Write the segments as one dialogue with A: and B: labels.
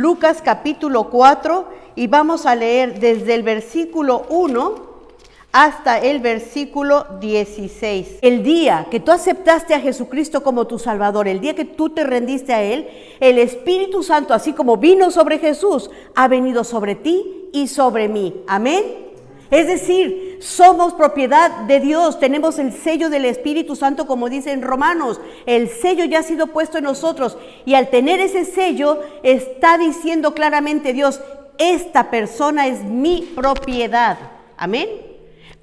A: Lucas capítulo 4 y vamos a leer desde el versículo 1 hasta el versículo 16. El día que tú aceptaste a Jesucristo como tu Salvador, el día que tú te rendiste a Él, el Espíritu Santo, así como vino sobre Jesús, ha venido sobre ti y sobre mí. Amén. Es decir, somos propiedad de Dios, tenemos el sello del Espíritu Santo, como dice en Romanos. El sello ya ha sido puesto en nosotros y al tener ese sello está diciendo claramente Dios, esta persona es mi propiedad. Amén.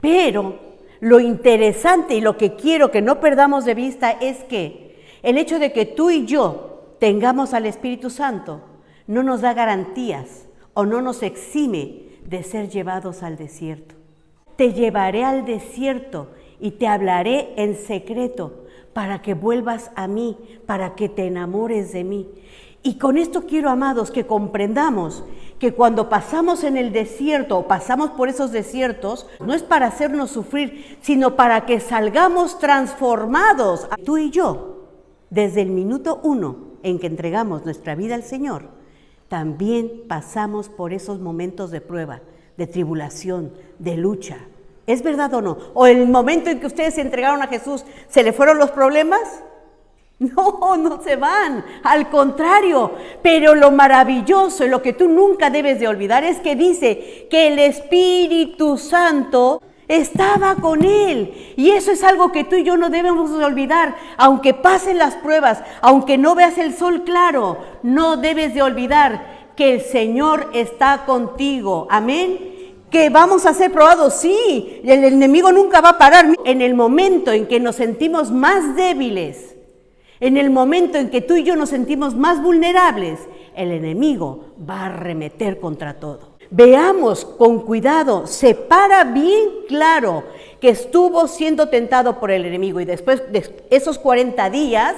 A: Pero lo interesante y lo que quiero que no perdamos de vista es que el hecho de que tú y yo tengamos al Espíritu Santo no nos da garantías o no nos exime de ser llevados al desierto. Te llevaré al desierto y te hablaré en secreto para que vuelvas a mí, para que te enamores de mí. Y con esto quiero, amados, que comprendamos que cuando pasamos en el desierto o pasamos por esos desiertos, no es para hacernos sufrir, sino para que salgamos transformados. Tú y yo, desde el minuto 1 en que entregamos nuestra vida al Señor, también pasamos por esos momentos de prueba, de tribulación, de lucha. ¿Es verdad o no? ¿O el momento en que ustedes se entregaron a Jesús, se le fueron los problemas? No se van, al contrario, pero lo maravilloso y lo que tú nunca debes de olvidar es que dice que el Espíritu Santo estaba con él y eso es algo que tú y yo no debemos de olvidar, aunque pasen las pruebas, aunque no veas el sol claro, no debes de olvidar que el Señor está contigo, amén. Que vamos a ser probados, sí, el enemigo nunca va a parar. En el momento en que nos sentimos más débiles, en el momento en que tú y yo nos sentimos más vulnerables, el enemigo va a arremeter contra todo. Veamos con cuidado, separa bien claro que estuvo siendo tentado por el enemigo y después de esos 40 días,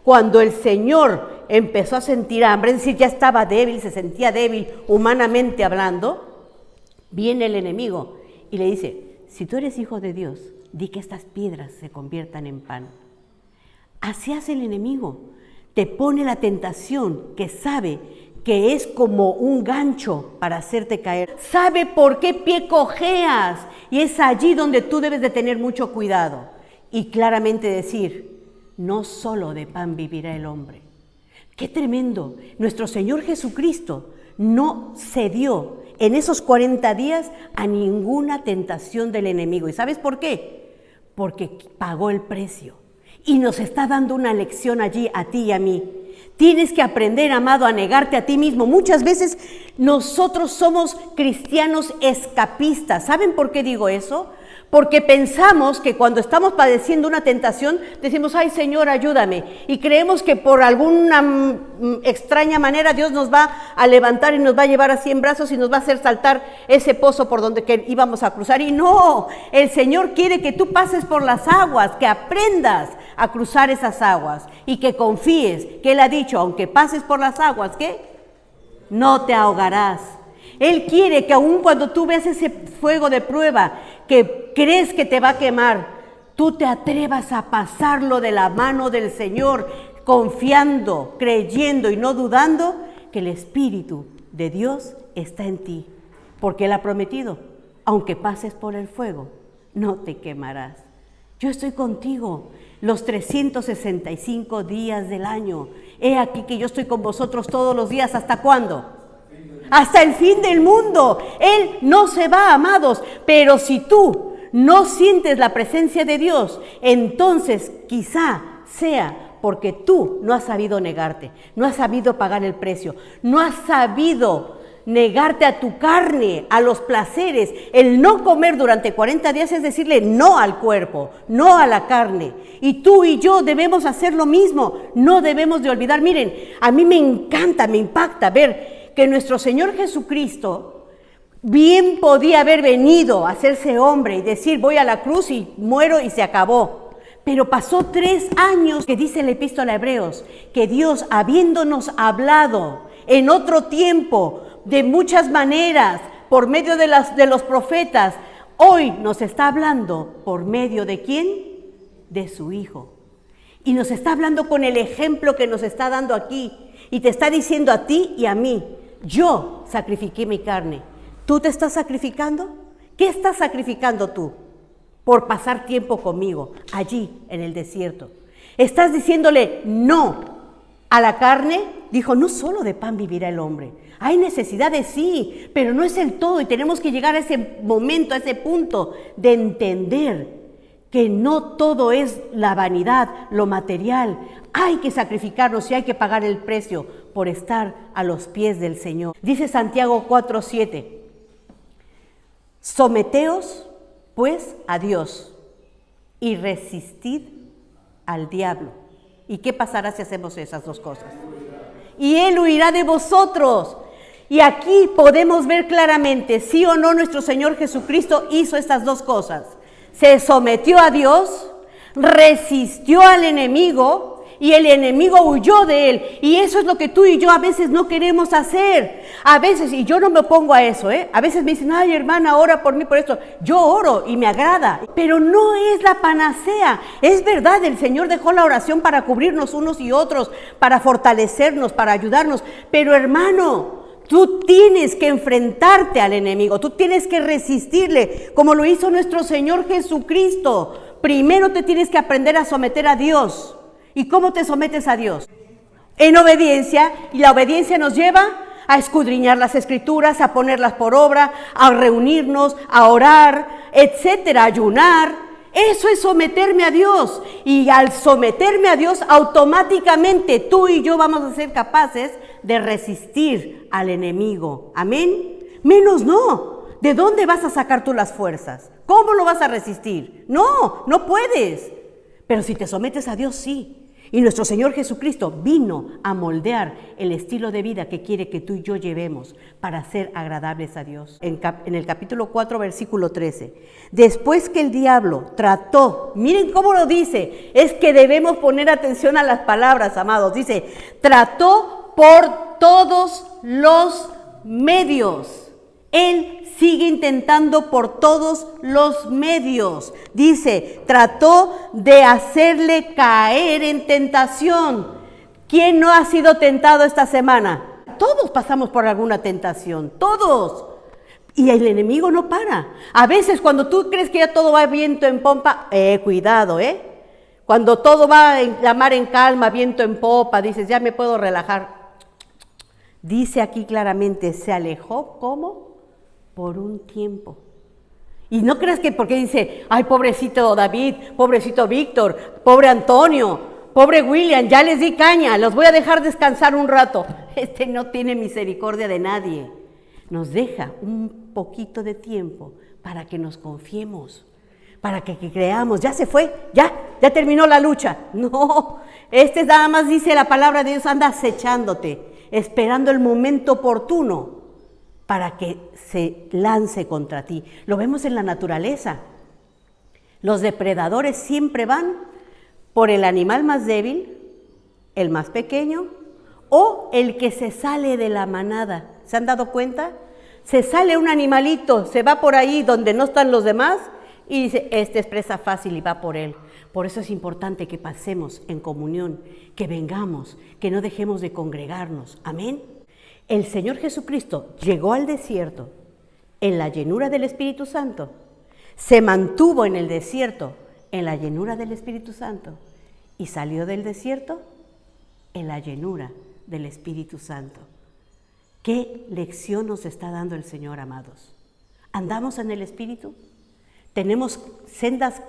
A: cuando el Señor empezó a sentir hambre, es decir, ya estaba débil, se sentía débil humanamente hablando, viene el enemigo y le dice, si tú eres hijo de Dios, di que estas piedras se conviertan en pan. Así hace el enemigo, te pone la tentación que sabe que es como un gancho para hacerte caer. Sabe por qué pie cojeas y es allí donde tú debes de tener mucho cuidado y claramente decir, no solo de pan vivirá el hombre. ¡Qué tremendo! Nuestro Señor Jesucristo no cedió en esos 40 días a ninguna tentación del enemigo. ¿Y sabes por qué? Porque pagó el precio. Y nos está dando una lección allí a ti y a mí. Tienes que aprender, amado, a negarte a ti mismo. Muchas veces nosotros somos cristianos escapistas. ¿Saben por qué digo eso? Porque pensamos que cuando estamos padeciendo una tentación, decimos, ay Señor, ayúdame. Y creemos que por alguna extraña manera Dios nos va a levantar y nos va a llevar así en brazos y nos va a hacer saltar ese pozo por donde íbamos a cruzar. Y no, el Señor quiere que tú pases por las aguas, que aprendas a cruzar esas aguas y que confíes, que Él ha dicho, aunque pases por las aguas, ¿qué? No te ahogarás. Él quiere que aun cuando tú veas ese fuego de prueba, que crees que te va a quemar, tú te atrevas a pasarlo de la mano del Señor, confiando, creyendo y no dudando que el Espíritu de Dios está en ti, porque Él ha prometido, aunque pases por el fuego, no te quemarás. Yo estoy contigo los 365 días del año. He aquí que yo estoy con vosotros todos los días. ¿Hasta cuándo? Hasta el fin del mundo. Él no se va, amados, pero si tú no sientes la presencia de Dios, entonces quizá sea porque tú no has sabido negarte, no has sabido pagar el precio, no has sabido negarte a tu carne, a los placeres. El no comer durante 40 días es decirle no al cuerpo, no a la carne. Y tú y yo debemos hacer lo mismo, no debemos de olvidar. Miren, a mí me encanta, me impacta ver que nuestro Señor Jesucristo bien podía haber venido a hacerse hombre y decir voy a la cruz y muero y se acabó. Pero pasó 3 años, que dice la epístola a Hebreos, que Dios, habiéndonos hablado en otro tiempo, de muchas maneras, por medio de los profetas, hoy nos está hablando por medio de ¿quién? De su Hijo. Y nos está hablando con el ejemplo que nos está dando aquí. Y te está diciendo a ti y a mí, Yo sacrifiqué mi carne. ¿Tú te estás sacrificando? ¿Qué estás sacrificando tú por pasar tiempo conmigo allí en el desierto? ¿Estás diciéndole no a la carne? Dijo, no solo de pan vivirá el hombre. Hay necesidades, sí, pero no es el todo y tenemos que llegar a ese momento, a ese punto de entender que no todo es la vanidad, lo material. Hay que sacrificarnos y hay que pagar el precio por estar a los pies del Señor. Dice Santiago 4:7, someteos pues a Dios y resistid al diablo. ¿Y qué pasará si hacemos esas dos cosas? Y Él huirá de vosotros. Y aquí podemos ver claramente, sí o no, nuestro Señor Jesucristo hizo estas dos cosas. Se sometió a Dios, resistió al enemigo y el enemigo huyó de él. Y eso es lo que tú y yo a veces no queremos hacer. A veces, y yo no me opongo a eso, a veces me dicen, ay hermana, ora por mí por esto. Yo oro y me agrada, pero no es la panacea. Es verdad, el Señor dejó la oración para cubrirnos unos y otros, para fortalecernos, para ayudarnos. Pero hermano, tú tienes que enfrentarte al enemigo, tú tienes que resistirle, como lo hizo nuestro Señor Jesucristo. Primero te tienes que aprender a someter a Dios. ¿Y cómo te sometes a Dios? En obediencia, y la obediencia nos lleva a escudriñar las Escrituras, a ponerlas por obra, a reunirnos, a orar, etcétera, a ayunar. Eso es someterme a Dios. Y al someterme a Dios, automáticamente tú y yo vamos a ser capaces de resistir al enemigo. Amén. Menos no. ¿De dónde vas a sacar tú las fuerzas? ¿Cómo lo vas a resistir? No, no puedes. Pero si te sometes a Dios, sí. Y nuestro Señor Jesucristo vino a moldear el estilo de vida que quiere que tú y yo llevemos para ser agradables a Dios. En el capítulo 4, versículo 13. Después que el diablo trató, miren cómo lo dice, es que debemos poner atención a las palabras, amados. Dice, trató por todos los medios. Él sigue intentando por todos los medios. Dice, trató de hacerle caer en tentación. ¿Quién no ha sido tentado esta semana? Todos pasamos por alguna tentación, todos. Y el enemigo no para. A veces cuando tú crees que ya todo va viento en pompa, cuidado, Cuando todo va la mar en calma, viento en popa, dices, ya me puedo relajar. Dice aquí claramente, se alejó, ¿cómo? Por un tiempo. Y no creas que porque dice, ay, pobrecito David, pobrecito Víctor, pobre Antonio, pobre William, ya les di caña, los voy a dejar descansar un rato. No tiene misericordia de nadie. Nos deja un poquito de tiempo para que nos confiemos, para que creamos, ya se fue, ya terminó la lucha. No, nada más dice la palabra de Dios, anda acechándote, esperando el momento oportuno para que se lance contra ti. Lo vemos en la naturaleza. Los depredadores siempre van por el animal más débil, el más pequeño, o el que se sale de la manada. ¿Se han dado cuenta? Se sale un animalito, se va por ahí donde no están los demás y dice, este es presa fácil y va por él. Por eso es importante que pasemos en comunión, que vengamos, que no dejemos de congregarnos. Amén. El Señor Jesucristo llegó al desierto en la llenura del Espíritu Santo, se mantuvo en el desierto en la llenura del Espíritu Santo y salió del desierto en la llenura del Espíritu Santo. ¿Qué lección nos está dando el Señor, amados? ¿Andamos en el Espíritu? Tenemos sendas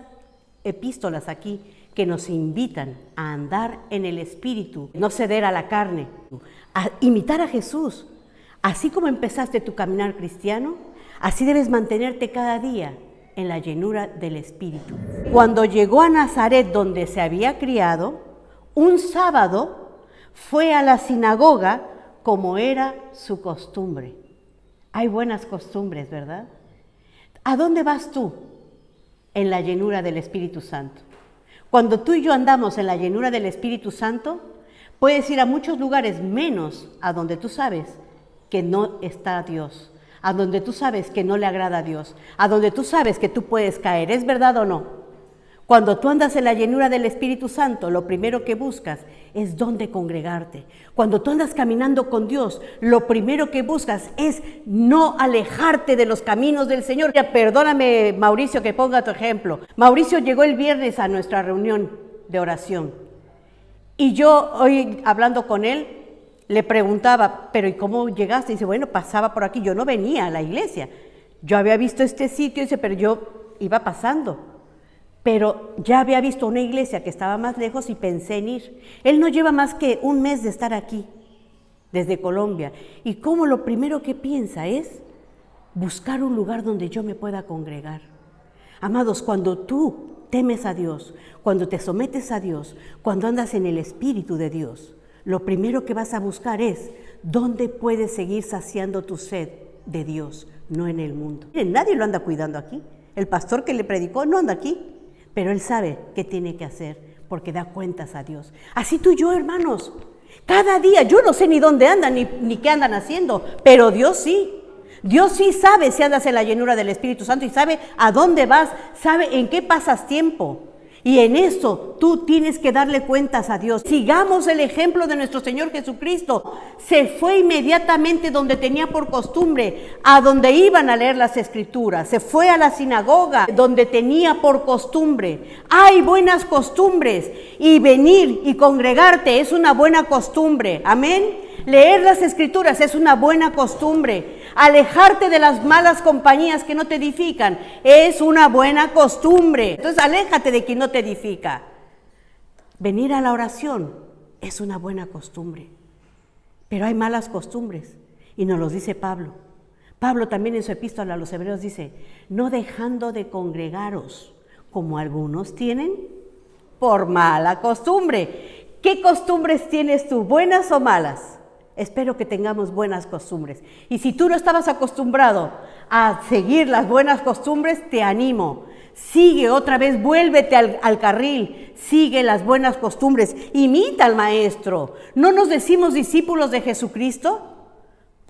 A: epístolas aquí que nos invitan a andar en el Espíritu, no ceder a la carne, a imitar a Jesús. Así como empezaste tu caminar cristiano, así debes mantenerte cada día en la llenura del Espíritu. Cuando llegó a Nazaret, donde se había criado, un sábado fue a la sinagoga como era su costumbre. Hay buenas costumbres, ¿verdad? ¿A dónde vas tú en la llenura del Espíritu Santo? Cuando tú y yo andamos en la llenura del Espíritu Santo, puedes ir a muchos lugares menos a donde tú sabes que no está Dios, a donde tú sabes que no le agrada a Dios, a donde tú sabes que tú puedes caer. ¿Es verdad o no? Cuando tú andas en la llenura del Espíritu Santo, lo primero que buscas es dónde congregarte. Cuando tú andas caminando con Dios, lo primero que buscas es no alejarte de los caminos del Señor. Perdóname, Mauricio, que ponga tu ejemplo. Mauricio llegó el viernes a nuestra reunión de oración. Y yo hoy, hablando con él, le preguntaba, pero ¿y cómo llegaste? Y dice, bueno, pasaba por aquí. Yo no venía a la iglesia. Yo había visto este sitio, dice, pero yo iba pasando. Pero ya había visto una iglesia que estaba más lejos y pensé en ir. Él no lleva más que un mes de estar aquí, desde Colombia. Y como lo primero que piensa es buscar un lugar donde yo me pueda congregar. Amados, cuando tú temes a Dios, cuando te sometes a Dios, cuando andas en el Espíritu de Dios, lo primero que vas a buscar es dónde puedes seguir saciando tu sed de Dios, no en el mundo. Miren, nadie lo anda cuidando aquí. El pastor que le predicó no anda aquí. Pero él sabe qué tiene que hacer porque da cuentas a Dios. Así tú y yo, hermanos, cada día, yo no sé ni dónde andan ni qué andan haciendo, pero Dios sí. Dios sí sabe si andas en la llenura del Espíritu Santo y sabe a dónde vas, sabe en qué pasas tiempo. Y en eso tú tienes que darle cuentas a Dios. Sigamos el ejemplo de nuestro Señor Jesucristo. Se fue inmediatamente donde tenía por costumbre, a donde iban a leer las Escrituras. Se fue a la sinagoga donde tenía por costumbre. Hay buenas costumbres y venir y congregarte es una buena costumbre. Amén. Leer las Escrituras es una buena costumbre. Alejarte de las malas compañías que no te edifican es una buena costumbre. Entonces, aléjate de quien no te edifica. Venir a la oración es una buena costumbre. Pero hay malas costumbres y nos los dice Pablo. Pablo también en su epístola a los Hebreos dice, no dejando de congregaros como algunos tienen por mala costumbre. ¿Qué costumbres tienes tú, buenas o malas? Espero que tengamos buenas costumbres. Y si tú no estabas acostumbrado a seguir las buenas costumbres, te animo. Sigue otra vez, vuélvete al carril, sigue las buenas costumbres, imita al maestro. ¿No nos decimos discípulos de Jesucristo?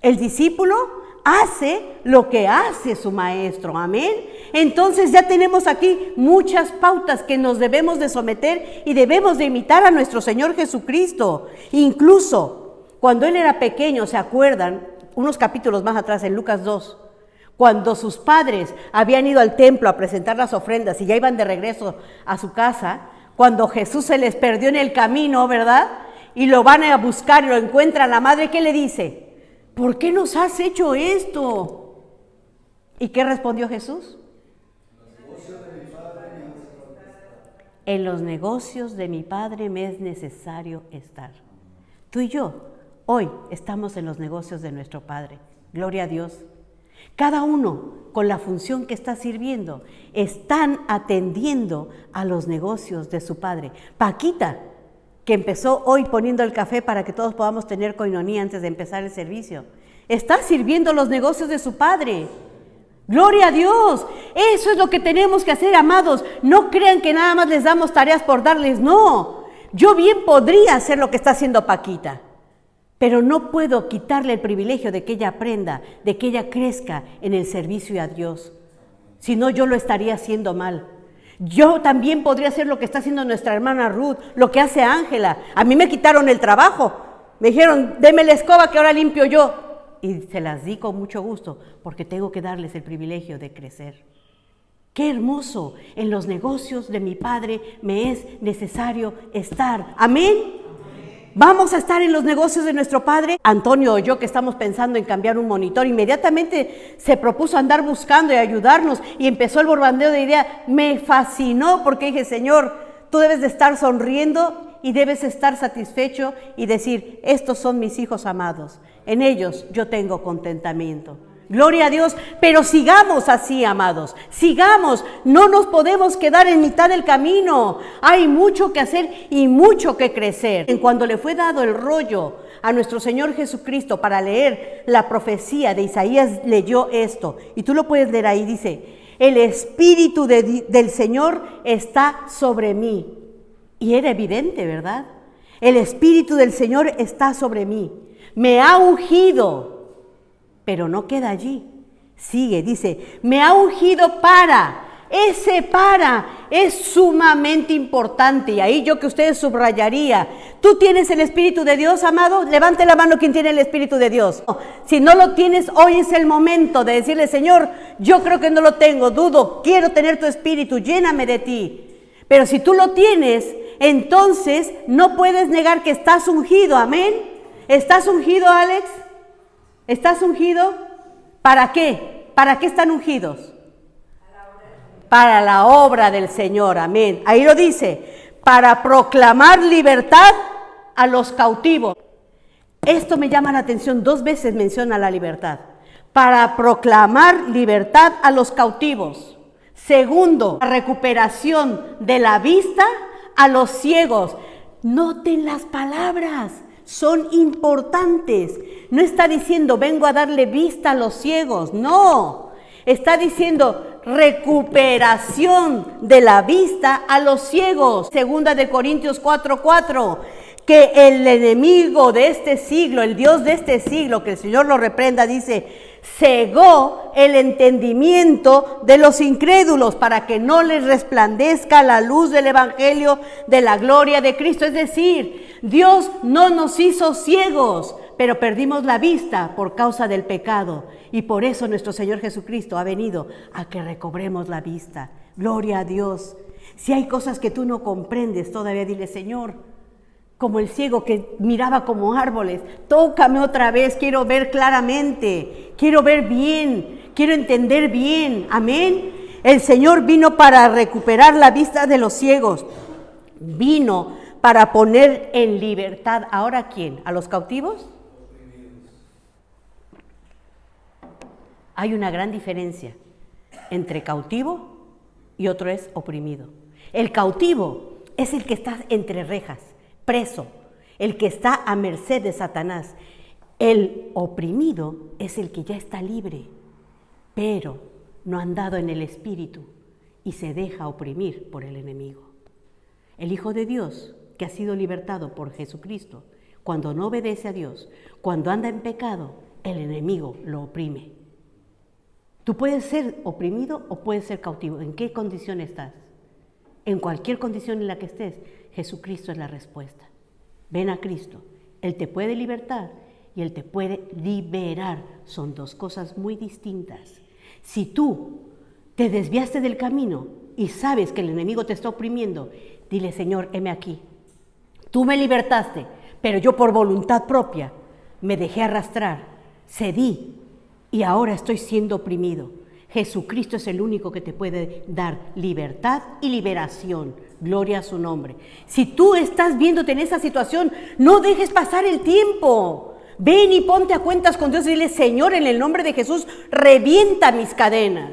A: El discípulo hace lo que hace su maestro, amén. Entonces ya tenemos aquí muchas pautas que nos debemos de someter y debemos de imitar a nuestro Señor Jesucristo. Incluso cuando Él era pequeño, ¿se acuerdan? Unos capítulos más atrás, en Lucas 2, cuando sus padres habían ido al templo a presentar las ofrendas y ya iban de regreso a su casa, cuando Jesús se les perdió en el camino, ¿verdad? Y lo van a buscar y lo encuentran, la madre, ¿qué le dice? ¿Por qué nos has hecho esto? ¿Y qué respondió Jesús? En los negocios de mi Padre me es necesario estar. Tú y yo hoy estamos en los negocios de nuestro Padre. Gloria a Dios. Cada uno con la función que está sirviendo están atendiendo a los negocios de su Padre. Paquita, que empezó hoy poniendo el café para que todos podamos tener coinonía antes de empezar el servicio, está sirviendo los negocios de su Padre. Gloria a Dios. Eso es lo que tenemos que hacer, amados. No crean que nada más les damos tareas por darles, no. Yo bien podría hacer lo que está haciendo Paquita, pero no puedo quitarle el privilegio de que ella aprenda, de que ella crezca en el servicio a Dios. Si no, yo lo estaría haciendo mal. Yo también podría hacer lo que está haciendo nuestra hermana Ruth, lo que hace Ángela. A mí me quitaron el trabajo. Me dijeron, deme la escoba que ahora limpio yo. Y se las di con mucho gusto, porque tengo que darles el privilegio de crecer. ¡Qué hermoso! En los negocios de mi Padre me es necesario estar. ¿Amén? Vamos a estar en los negocios de nuestro Padre. Antonio o yo, que estamos pensando en cambiar un monitor, inmediatamente se propuso andar buscando y ayudarnos y empezó el borbandeo de ideas. Me fascinó porque dije, Señor, tú debes de estar sonriendo y debes estar satisfecho y decir, estos son mis hijos amados, en ellos yo tengo contentamiento. Gloria a Dios, pero sigamos así, amados, sigamos, no nos podemos quedar en mitad del camino, hay mucho que hacer y mucho que crecer. Cuando le fue dado el rollo a nuestro Señor Jesucristo para leer la profecía de Isaías, leyó esto, y tú lo puedes leer ahí, dice, el Espíritu del Señor está sobre mí, y era evidente, ¿verdad? El Espíritu del Señor está sobre mí, me ha ungido. Pero no queda allí, sigue, dice, me ha ungido para Ese para es sumamente importante. Y ahí yo que ustedes subrayaría. ¿Tú tienes el Espíritu de Dios, amado? Levante la mano quien tiene el Espíritu de Dios. Si no lo tienes, hoy es el momento de decirle, Señor, yo creo que no lo tengo, dudo, quiero tener tu Espíritu, lléname de ti. Pero si tú lo tienes, entonces no puedes negar que estás ungido, amén. ¿Estás ungido, Alex? ¿Estás ungido? ¿Para qué? ¿Para qué están ungidos? Para la obra del Señor, amén. Ahí lo dice, para proclamar libertad a los cautivos. Esto me llama la atención, 2 veces menciona la libertad. Para proclamar libertad a los cautivos. Segundo, la recuperación de la vista a los ciegos. Noten las palabras, son importantes. No está diciendo vengo a darle vista a los ciegos, no. Está diciendo recuperación de la vista a los ciegos. Segunda de Corintios 4:4, que el enemigo de este siglo, el Dios de este siglo, que el Señor lo reprenda, dice, cegó el entendimiento de los incrédulos para que no les resplandezca la luz del evangelio de la gloria de Cristo. Es decir, Dios no nos hizo ciegos, pero perdimos la vista por causa del pecado. Y por eso nuestro Señor Jesucristo ha venido a que recobremos la vista. Gloria a Dios. Si hay cosas que tú no comprendes, todavía dile, Señor, como el ciego que miraba como árboles, tócame otra vez, quiero ver claramente, quiero ver bien, quiero entender bien, amén. El Señor vino para recuperar la vista de los ciegos, vino para poner en libertad, ¿ahora a quién? ¿A los cautivos? Hay una gran diferencia entre cautivo y otro es oprimido. El cautivo es el que está entre rejas, preso, el que está a merced de Satanás. El oprimido es el que ya está libre, pero no ha andado en el Espíritu y se deja oprimir por el enemigo. El Hijo de Dios, que ha sido libertado por Jesucristo, cuando no obedece a Dios, cuando anda en pecado, el enemigo lo oprime. Tú puedes ser oprimido o puedes ser cautivo. ¿En qué condición estás? En cualquier condición en la que estés, Jesucristo es la respuesta. Ven a Cristo. Él te puede libertar y Él te puede liberar. Son 2 cosas muy distintas. Si tú te desviaste del camino y sabes que el enemigo te está oprimiendo, dile, Señor, heme aquí. Tú me libertaste, pero yo por voluntad propia me dejé arrastrar, cedí y ahora estoy siendo oprimido. Jesucristo es el único que te puede dar libertad y liberación. Gloria a su nombre. Si tú estás viéndote en esa situación, no dejes pasar el tiempo. Ven y ponte a cuentas con Dios y dile, Señor, en el nombre de Jesús, revienta mis cadenas.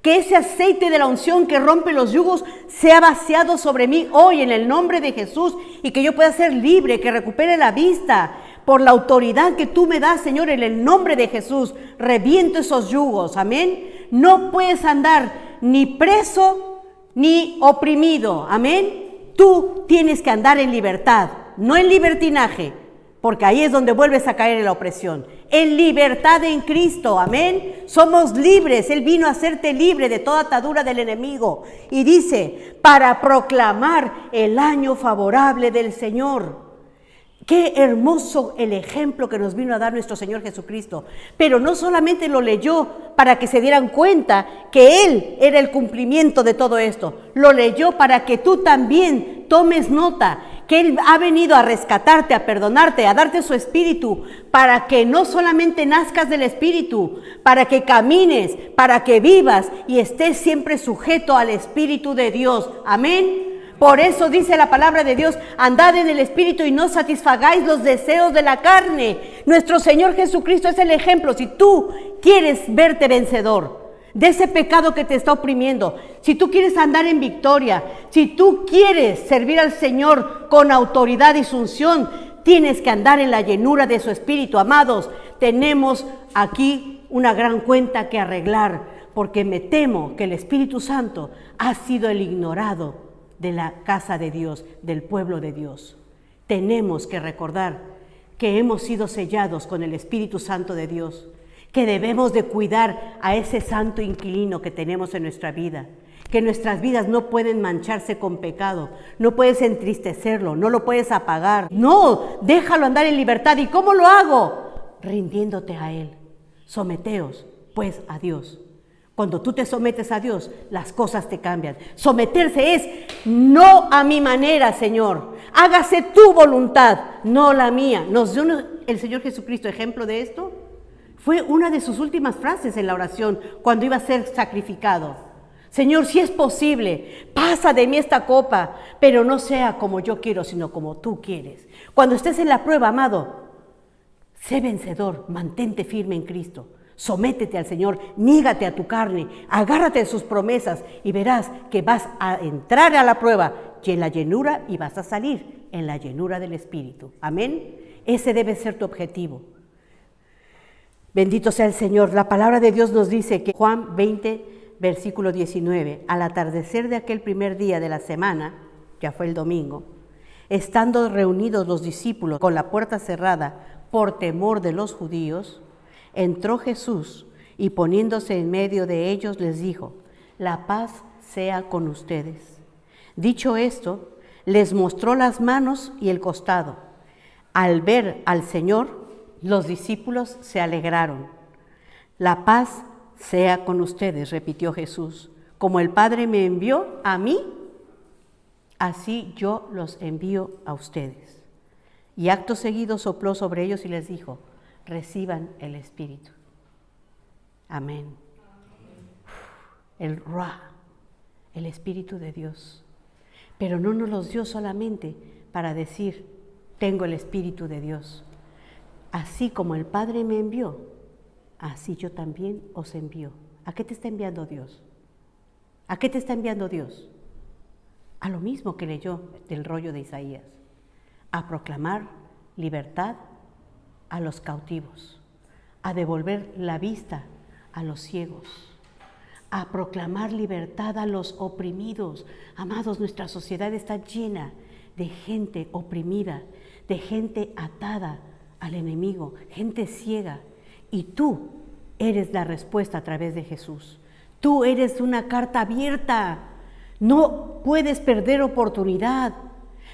A: Que ese aceite de la unción que rompe los yugos sea vaciado sobre mí hoy en el nombre de Jesús y que yo pueda ser libre, que recupere la vista por la autoridad que tú me das, Señor, en el nombre de Jesús. Reviento esos yugos, amén. No puedes andar ni preso ni oprimido, amén. Tú tienes que andar en libertad, no en libertinaje, porque ahí es donde vuelves a caer en la opresión. En libertad en Cristo, amén. Somos libres, Él vino a hacerte libre de toda atadura del enemigo. Y dice, para proclamar el año favorable del Señor. Qué hermoso el ejemplo que nos vino a dar nuestro Señor Jesucristo. Pero no solamente lo leyó para que se dieran cuenta que Él era el cumplimiento de todo esto. Lo leyó para que tú también tomes nota que Él ha venido a rescatarte, a perdonarte, a darte su Espíritu, para que no solamente nazcas del Espíritu, para que camines, para que vivas y estés siempre sujeto al Espíritu de Dios. Amén. Por eso dice la palabra de Dios, andad en el Espíritu y no satisfagáis los deseos de la carne. Nuestro Señor Jesucristo es el ejemplo. Si tú quieres verte vencedor de ese pecado que te está oprimiendo, si tú quieres andar en victoria, si tú quieres servir al Señor con autoridad y asunción, tienes que andar en la llenura de su Espíritu. Amados, tenemos aquí una gran cuenta que arreglar, porque me temo que el Espíritu Santo ha sido el ignorado de la casa de Dios, del pueblo de Dios. Tenemos que recordar que hemos sido sellados con el Espíritu Santo de Dios, que debemos de cuidar a ese santo inquilino que tenemos en nuestra vida, que nuestras vidas no pueden mancharse con pecado, no puedes entristecerlo, no lo puedes apagar. No, déjalo andar en libertad. ¿Y cómo lo hago? Rindiéndote a Él. Someteos, pues, a Dios. Cuando tú te sometes a Dios, las cosas te cambian. Someterse es, no a mi manera, Señor. Hágase tu voluntad, no la mía. ¿Nos dio el Señor Jesucristo ejemplo de esto? Fue una de sus últimas frases en la oración cuando iba a ser sacrificado. Señor, si es posible, pasa de mí esta copa, pero no sea como yo quiero, sino como tú quieres. Cuando estés en la prueba, amado, sé vencedor, mantente firme en Cristo. Sométete al Señor, nígate a tu carne, agárrate de sus promesas y verás que vas a entrar a la prueba y en la llenura y vas a salir en la llenura del Espíritu. Amén. Ese debe ser tu objetivo. Bendito sea el Señor. La palabra de Dios nos dice que Juan 20, versículo 19, al atardecer de aquel primer día de la semana, ya fue el domingo, estando reunidos los discípulos con la puerta cerrada por temor de los judíos, entró Jesús y poniéndose en medio de ellos les dijo: la paz sea con ustedes. Dicho esto, les mostró las manos y el costado. Al ver al Señor, los discípulos se alegraron. La paz sea con ustedes, repitió Jesús. Como el Padre me envió a mí, así yo los envío a ustedes. Y acto seguido sopló sobre ellos y les dijo: reciban el Espíritu. Amén. El Ruah, el Espíritu de Dios. Pero no nos los dio solamente para decir: tengo el Espíritu de Dios. Así como el Padre me envió, así yo también os envío. ¿A qué te está enviando Dios? ¿A qué te está enviando Dios? A lo mismo que leyó del rollo de Isaías, a proclamar libertad a los cautivos, a devolver la vista a los ciegos, a proclamar libertad a los oprimidos. Amados, nuestra sociedad está llena de gente oprimida, de gente atada al enemigo, gente ciega, y tú eres la respuesta a través de Jesús. Tú eres una carta abierta, no puedes perder oportunidad.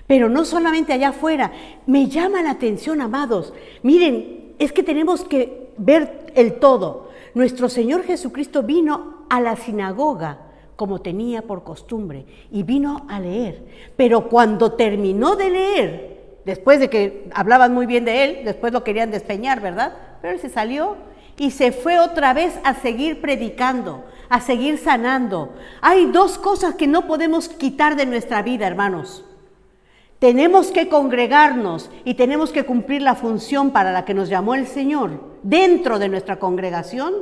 A: Pero no solamente allá afuera, me llama la atención, amados. Miren, es que tenemos que ver el todo. Nuestro Señor Jesucristo vino a la sinagoga como tenía por costumbre y vino a leer. Pero cuando terminó de leer, después de que hablaban muy bien de él, después lo querían despeñar, ¿verdad? Pero él se salió y se fue otra vez a seguir predicando, a seguir sanando. Hay dos cosas que no podemos quitar de nuestra vida, hermanos. Tenemos que congregarnos y tenemos que cumplir la función para la que nos llamó el Señor dentro de nuestra congregación,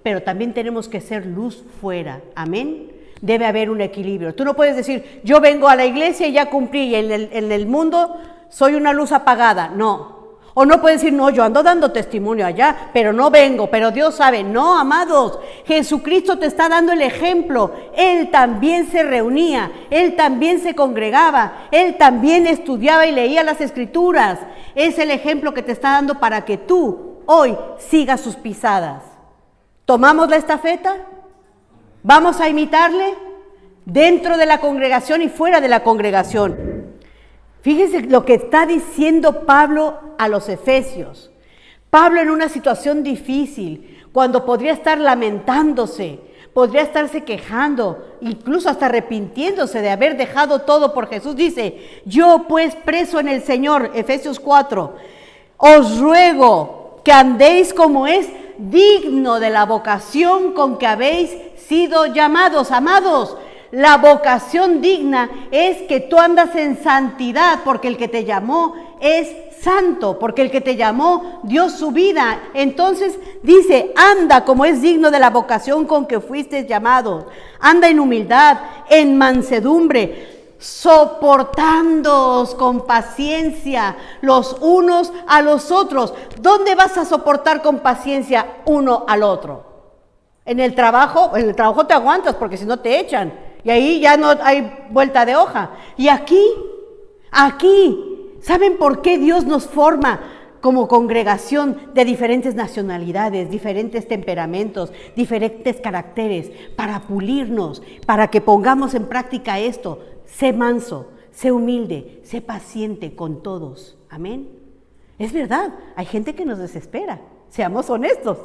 A: pero también tenemos que ser luz fuera. Amén. Debe haber un equilibrio. Tú no puedes decir: yo vengo a la iglesia y ya cumplí, y en el mundo soy una luz apagada. No. O no puedes decir: no, yo ando dando testimonio allá, pero no vengo, pero Dios sabe. No, amados, Jesucristo te está dando el ejemplo. Él también se reunía, Él también se congregaba, Él también estudiaba y leía las Escrituras. Es el ejemplo que te está dando para que tú hoy sigas sus pisadas. ¿Tomamos la estafeta? ¿Vamos a imitarle? Dentro de la congregación y fuera de la congregación. Fíjense lo que está diciendo Pablo a los efesios. Pablo en una situación difícil, cuando podría estar lamentándose, podría estarse quejando, incluso hasta arrepintiéndose de haber dejado todo por Jesús, dice: yo pues preso en el Señor, Efesios 4, os ruego que andéis como es digno de la vocación con que habéis sido llamados. Amados, la vocación digna es que tú andas en santidad, porque el que te llamó es santo, porque el que te llamó dio su vida. Entonces dice: anda como es digno de la vocación con que fuiste llamado. Anda en humildad, en mansedumbre, soportándoos con paciencia los unos a los otros. ¿Dónde vas a soportar con paciencia uno al otro? En el trabajo te aguantas, porque si no te echan. Y ahí ya no hay vuelta de hoja. Y aquí, ¿saben por qué Dios nos forma como congregación de diferentes nacionalidades, diferentes temperamentos, diferentes caracteres, para pulirnos, para que pongamos en práctica esto. Sé manso, sé humilde, sé paciente con todos. Amén. Es verdad, hay gente que nos desespera, seamos honestos.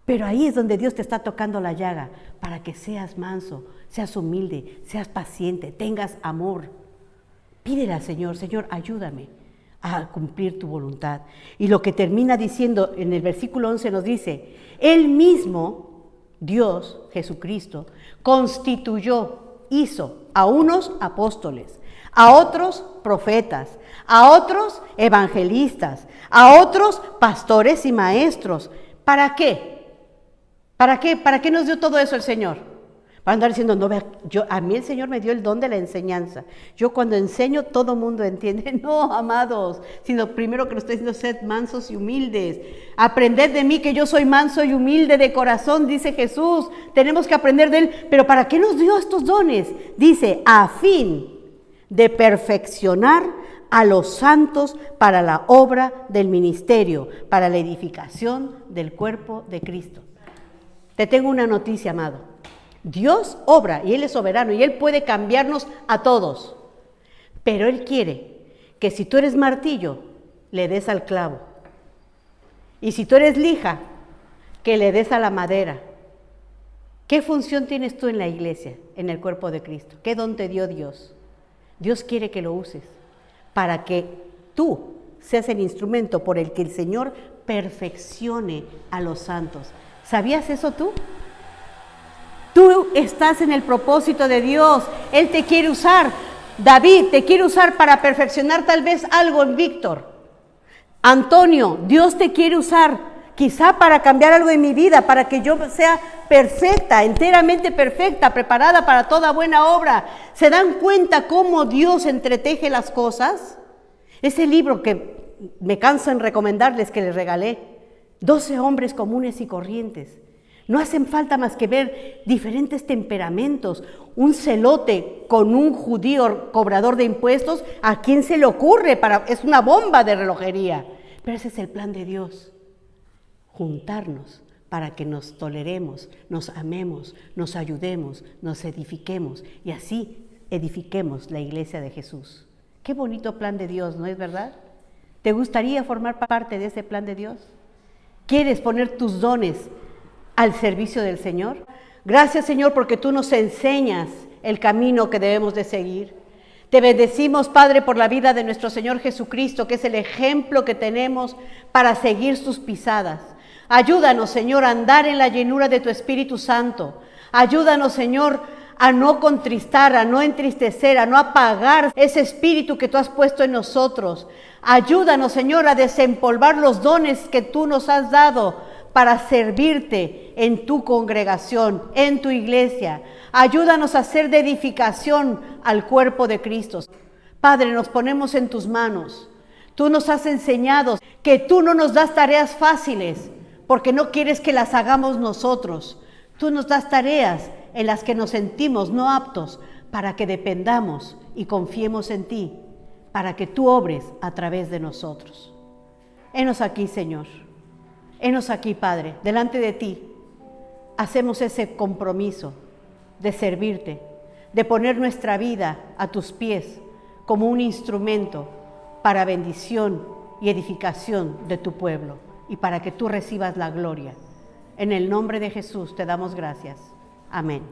A: Pero ahí es donde Dios te está tocando la llaga, para que seas manso, seas humilde, seas paciente, tengas amor. Pídele al Señor, Señor, ayúdame a cumplir tu voluntad. Y lo que termina diciendo en el versículo 11 nos dice, Él mismo, Dios, Jesucristo, hizo a unos apóstoles, a otros profetas, a otros evangelistas, a otros pastores y maestros. ¿Para qué? ¿Para qué? ¿Para qué nos dio todo eso el Señor? Para andar diciendo, no, a mí el Señor me dio el don de la enseñanza. Yo cuando enseño, todo mundo entiende. No, amados, sino primero que nos está diciendo, sed mansos y humildes. Aprended de mí que yo soy manso y humilde de corazón, dice Jesús. Tenemos que aprender de Él. Pero ¿para qué nos dio estos dones? Dice, a fin de perfeccionar a los santos para la obra del ministerio, para la edificación del cuerpo de Cristo. Te tengo una noticia, amado. Dios obra y Él es soberano y Él puede cambiarnos a todos. Pero Él quiere que si tú eres martillo, le des al clavo. Y si tú eres lija, que le des a la madera. ¿Qué función tienes tú en la iglesia, en el cuerpo de Cristo? ¿Qué don te dio Dios? Dios quiere que lo uses para que tú seas el instrumento por el que el Señor perfeccione a los santos. ¿Sabías eso tú? Tú estás en el propósito de Dios. Él te quiere usar. David te quiere usar para perfeccionar tal vez algo en Víctor. Antonio, Dios te quiere usar quizá para cambiar algo en mi vida, para que yo sea perfecta, enteramente perfecta, preparada para toda buena obra. ¿Se dan cuenta cómo Dios entreteje las cosas? Ese libro que me canso en recomendarles, que les regalé, 12 hombres comunes y corrientes. No hacen falta más que ver diferentes temperamentos. Un celote con un judío cobrador de impuestos, ¿a quién se le ocurre? Es una bomba de relojería. Pero ese es el plan de Dios. Juntarnos para que nos toleremos, nos amemos, nos ayudemos, nos edifiquemos y así edifiquemos la iglesia de Jesús. Qué bonito plan de Dios, ¿no es verdad? ¿Te gustaría formar parte de ese plan de Dios? ¿Quieres poner tus dones al servicio del Señor? Gracias, Señor, porque tú nos enseñas el camino que debemos de seguir. Te bendecimos, Padre, por la vida de nuestro Señor Jesucristo, que es el ejemplo que tenemos para seguir sus pisadas. Ayúdanos, Señor, a andar en la llenura de tu Espíritu Santo. Ayúdanos, Señor, a no contristar, a no entristecer, a no apagar ese espíritu que tú has puesto en nosotros. Ayúdanos, Señor, a desempolvar los dones que tú nos has dado para servirte en tu congregación, en tu iglesia. Ayúdanos a ser de edificación al cuerpo de Cristo. Padre, nos ponemos en tus manos. Tú nos has enseñado que tú no nos das tareas fáciles, porque no quieres que las hagamos nosotros. Tú nos das tareas en las que nos sentimos no aptos, para que dependamos y confiemos en ti, para que tú obres a través de nosotros. Henos aquí, Señor. Henos aquí, Padre, delante de ti. Hacemos ese compromiso de servirte, de poner nuestra vida a tus pies como un instrumento para bendición y edificación de tu pueblo y para que tú recibas la gloria. En el nombre de Jesús te damos gracias. Amén.